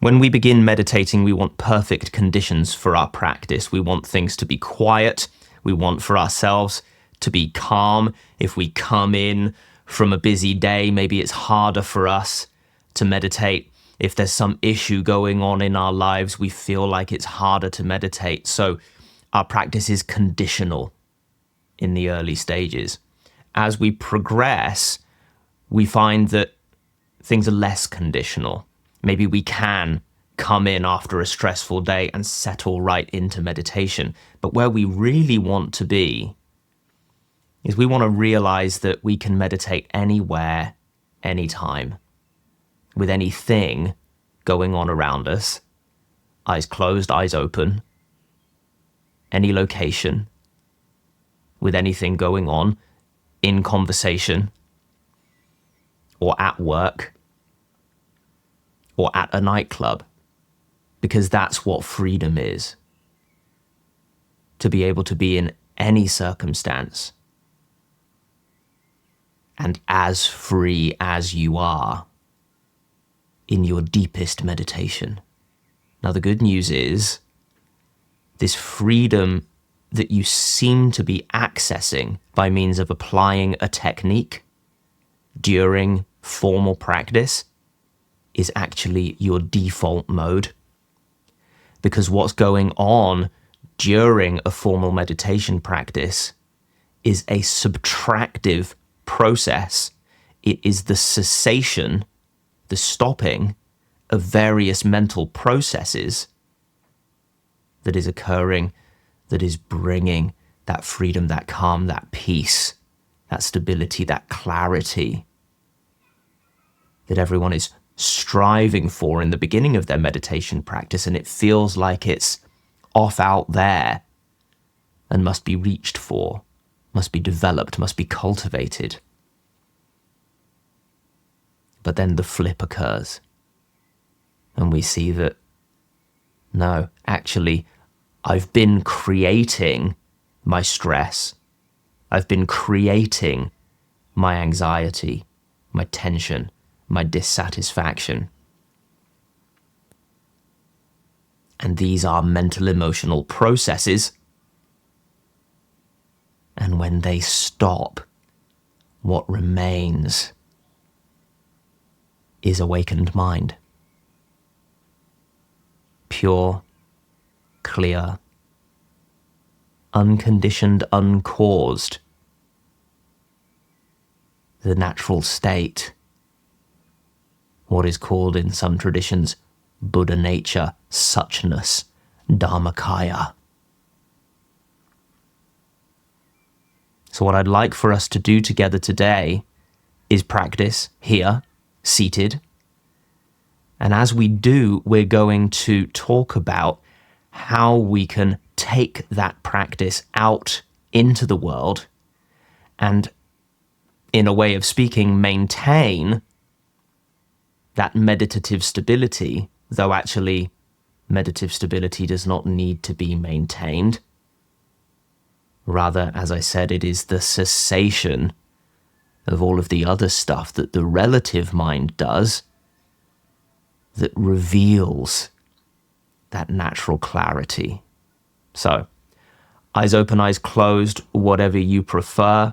When we begin meditating, we want perfect conditions for our practice. We want things to be quiet. We want for ourselves to be calm. If we come in from a busy day, maybe it's harder for us to meditate. If there's some issue going on in our lives, we feel like it's harder to meditate. So our practice is conditional in the early stages. As we progress, we find that things are less conditional. Maybe we can come in after a stressful day and settle right into meditation. But where we really want to be is we want to realize that we can meditate anywhere, anytime, with anything going on around us, eyes closed, eyes open, any location, with anything going on in conversation or at work or at a nightclub, because that's what freedom is. To be able to be in any circumstance and as free as you are in your deepest meditation. Now, the good news is this freedom that you seem to be accessing by means of applying a technique during formal practice is actually your default mode. Because what's going on during a formal meditation practice is a subtractive process. It is the cessation, the stopping of various mental processes that is occurring, that is bringing that freedom, that calm, that peace, that stability, that clarity that everyone is striving for in the beginning of their meditation practice, and it feels like it's off out there and must be reached for, must be developed, must be cultivated. But then the flip occurs, and we see that, no, actually, I've been creating my stress. I've been creating my anxiety, my tension, my dissatisfaction. And these are mental emotional processes. And when they stop, what remains is awakened mind. Pure, clear, unconditioned, uncaused. The natural state. What is called in some traditions Buddha nature, suchness, Dharmakaya. So what I'd like for us to do together today is practice here, seated. And as we do, we're going to talk about how we can take that practice out into the world and, in a way of speaking, maintain that meditative stability, though actually meditative stability does not need to be maintained. Rather, as I said, it is the cessation of all of the other stuff that the relative mind does that reveals that natural clarity. So, eyes open, eyes closed, whatever you prefer.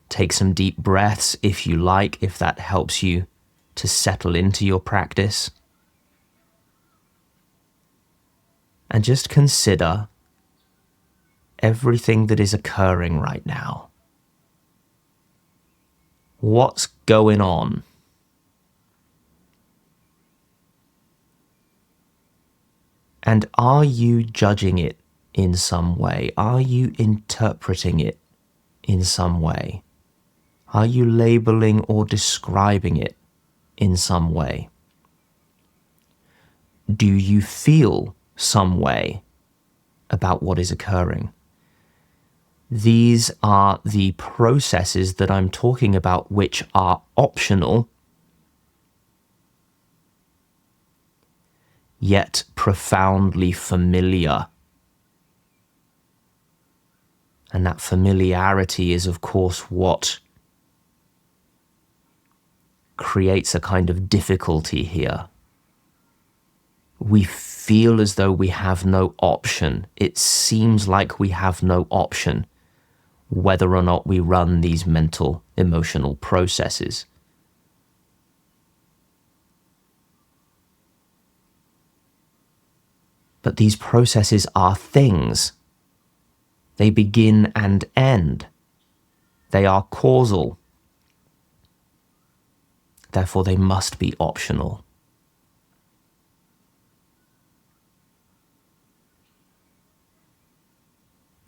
Take some deep breaths if you like, if that helps you to settle into your practice. And just consider everything that is occurring right now. What's going on? And are you judging it in some way? Are you interpreting it in some way? Are you labeling or describing it in some way? Do you feel some way about what is occurring? These are the processes that I'm talking about, which are optional, yet profoundly familiar. And that familiarity is, of course, what creates a kind of difficulty here. We feel as though we have no option. It seems like we have no option whether or not we run these mental, emotional processes. But these processes are things. They begin and end. They are causal. Therefore, they must be optional.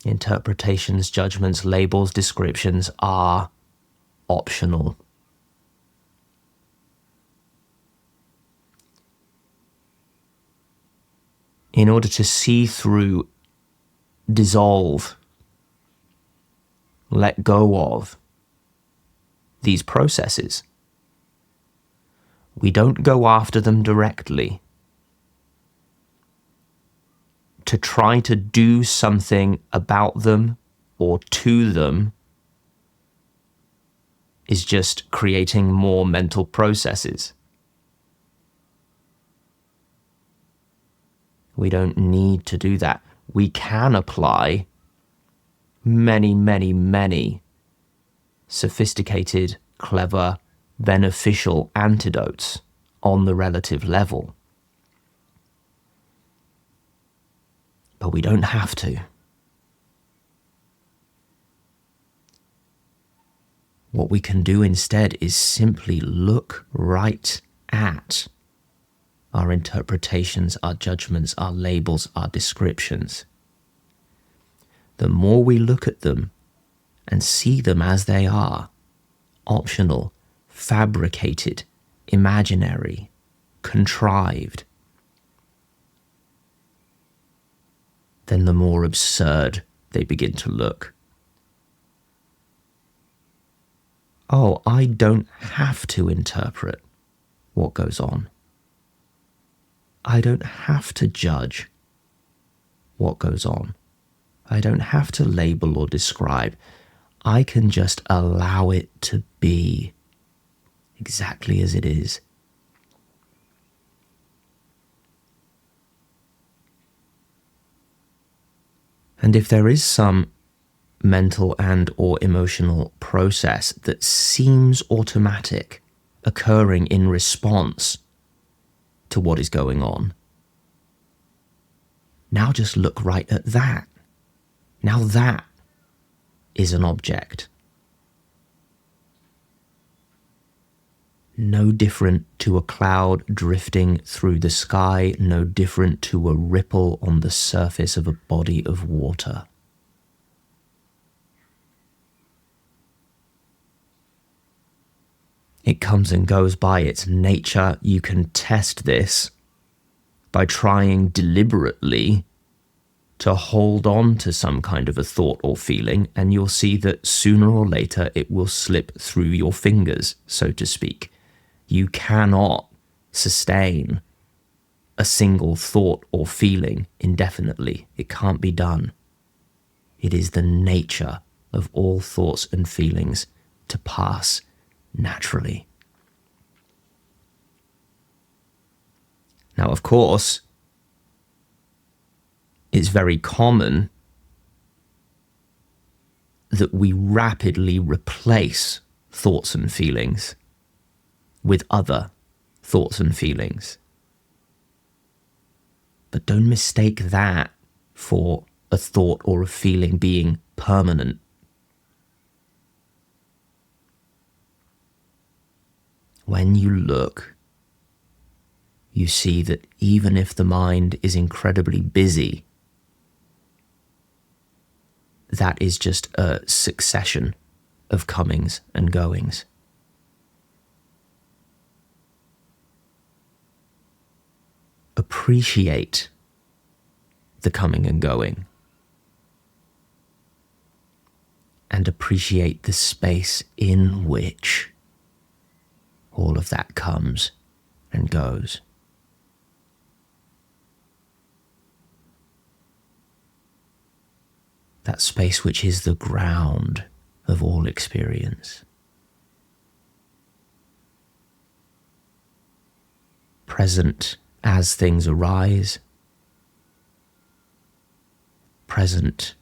Interpretations, judgments, labels, descriptions are optional. In order to see through, dissolve, let go of these processes, we don't go after them directly. To try to do something about them or to them is just creating more mental processes. We don't need to do that. We can apply many, many, many sophisticated, clever, beneficial antidotes on the relative level. But we don't have to. What we can do instead is simply look right at our interpretations, our judgments, our labels, our descriptions. The more we look at them and see them as they are, optional, fabricated, imaginary, contrived, then the more absurd they begin to look. Oh, I don't have to interpret what goes on. I don't have to judge what goes on. I don't have to label or describe. I can just allow it to be exactly as it is. And if there is some mental and or emotional process that seems automatic, occurring in response to what is going on, now just look right at that. Now that is an object. No different to a cloud drifting through the sky, no different to a ripple on the surface of a body of water. It comes and goes by its nature. You can test this by trying deliberately to hold on to some kind of a thought or feeling, and you'll see that sooner or later it will slip through your fingers, so to speak. You cannot sustain a single thought or feeling indefinitely. It can't be done. It is the nature of all thoughts and feelings to pass naturally. Now, of course, it's very common that we rapidly replace thoughts and feelings with other thoughts and feelings. But don't mistake that for a thought or a feeling being permanent. When you look, you see that even if the mind is incredibly busy, that is just a succession of comings and goings. Appreciate the coming and going, and appreciate the space in which all of that comes and goes. That space which is the ground of all experience. present as things arise, present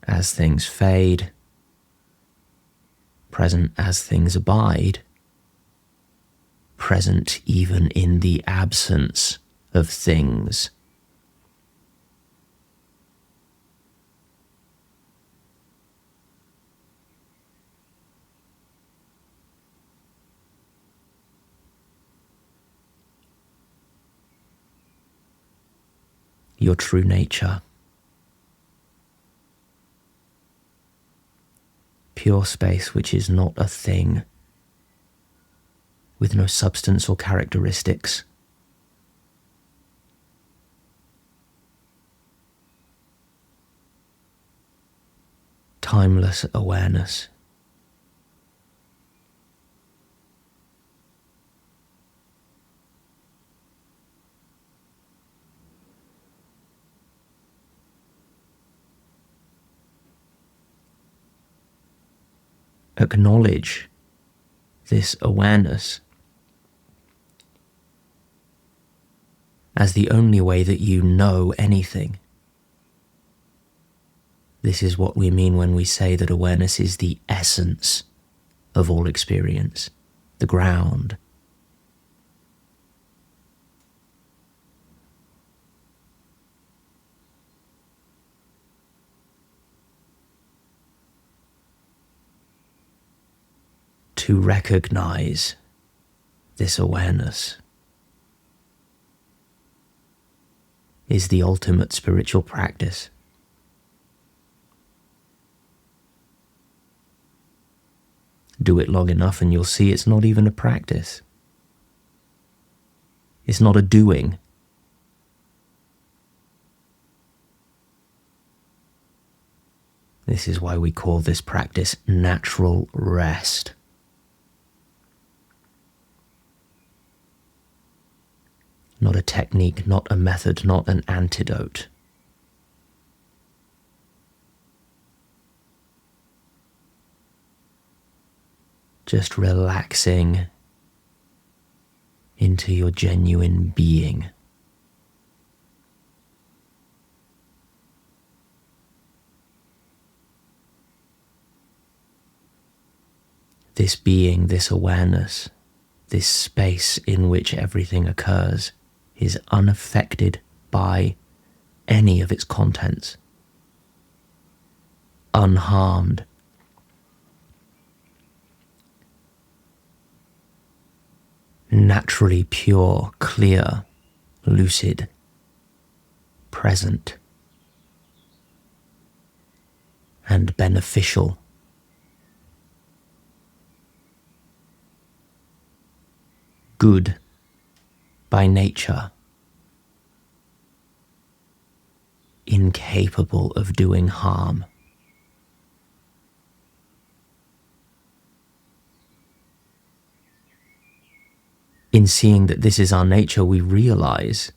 as things fade, present as things abide, present even in the absence of things. Your true nature. Pure space which is not a thing, with no substance or characteristics. Timeless awareness. Acknowledge this awareness as the only way that you know anything. This is what we mean when we say that awareness is the essence of all experience, the ground. To recognize this awareness is the ultimate spiritual practice. Do it long enough and you'll see it's not even a practice. It's not a doing. This is why we call this practice natural rest. Not a technique, not a method, not an antidote. Just relaxing into your genuine being. This being, this awareness, this space in which everything occurs is unaffected by any of its contents, unharmed. Naturally pure, clear, lucid, present, and beneficial. Good by nature, incapable of doing harm. In seeing that this is our nature, we realize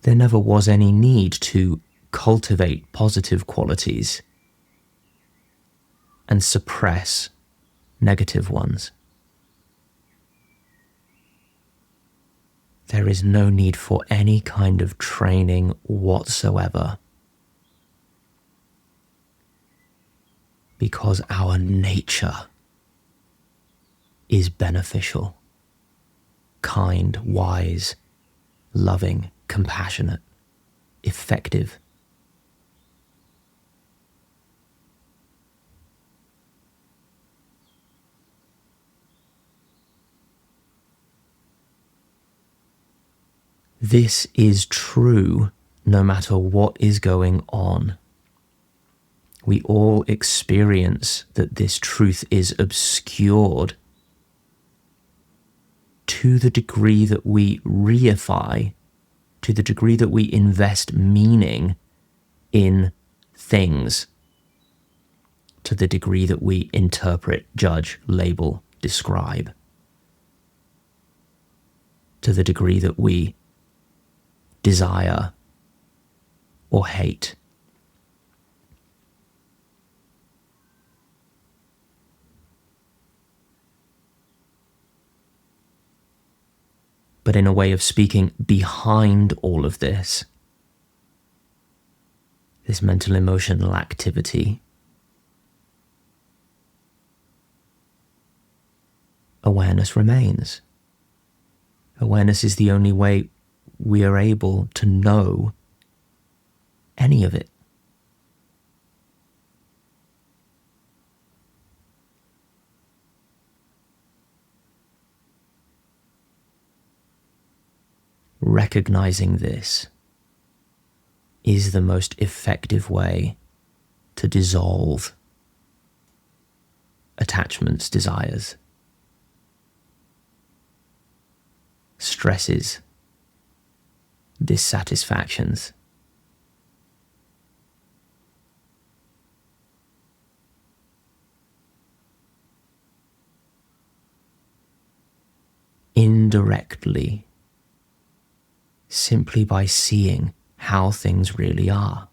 there never was any need to cultivate positive qualities and suppress negative ones. There is no need for any kind of training whatsoever, because our nature is beneficial, kind, wise, loving, compassionate, effective. This is true no matter what is going on. We all experience that this truth is obscured to the degree that we reify, to the degree that we invest meaning in things, to the degree that we interpret, judge, label, describe, to the degree that we desire or hate. But in a way of speaking, behind all of this mental emotional activity, awareness remains. Awareness is the only way we are able to know any of it. Recognizing this is the most effective way to dissolve attachments, desires, stresses, dissatisfactions. Indirectly, simply by seeing how things really are.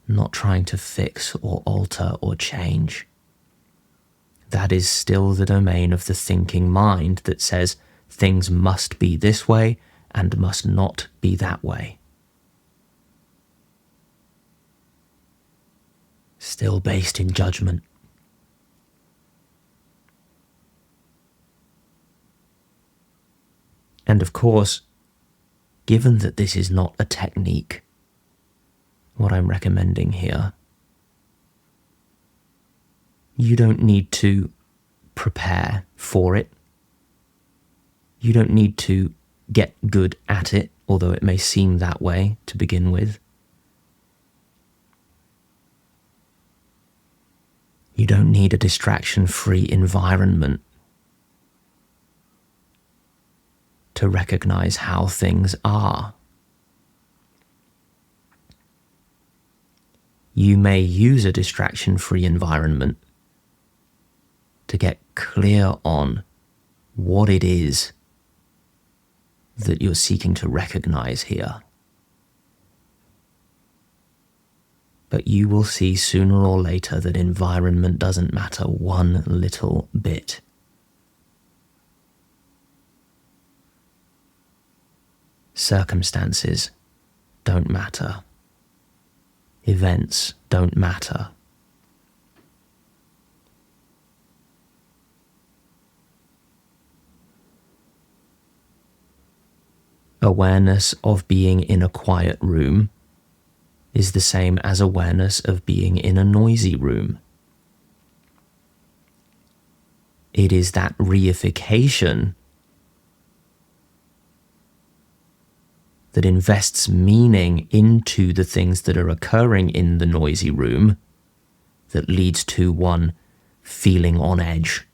Not trying to fix or alter or change. That is still the domain of the thinking mind that says things must be this way and must not be that way. Still based in judgment. And of course, given that this is not a technique, what I'm recommending here, you don't need to prepare for it. You don't need to get good at it, although it may seem that way to begin with. You don't need a distraction-free environment to recognize how things are. You may use a distraction-free environment to get clear on what it is that you're seeking to recognize here. But you will see sooner or later that environment doesn't matter one little bit. Circumstances don't matter. Events don't matter. Awareness of being in a quiet room is the same as awareness of being in a noisy room. It is that reification that invests meaning into the things that are occurring in the noisy room that leads to one feeling on edge.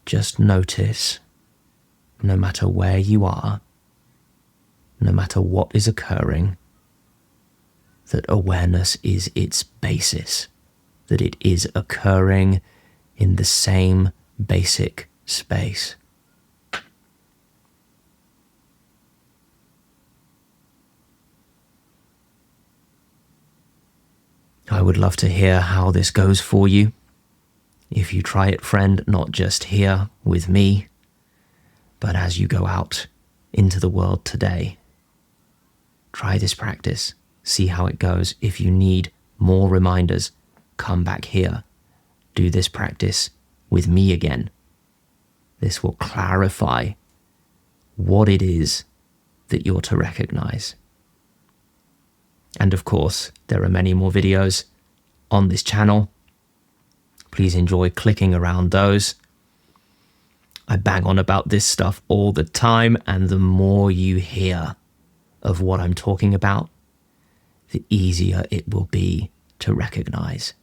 Just notice, no matter where you are, no matter what is occurring, that awareness is its basis, that it is occurring in the same basic space. I would love to hear how this goes for you. If you try it, friend, not just here with me, but as you go out into the world today. Try this practice, see how it goes. If you need more reminders, come back here. Do this practice with me again. This will clarify what it is that you're to recognize. And of course, there are many more videos on this channel. Please enjoy clicking around those. I bang on about this stuff all the time, and the more you hear of what I'm talking about, the easier it will be to recognize.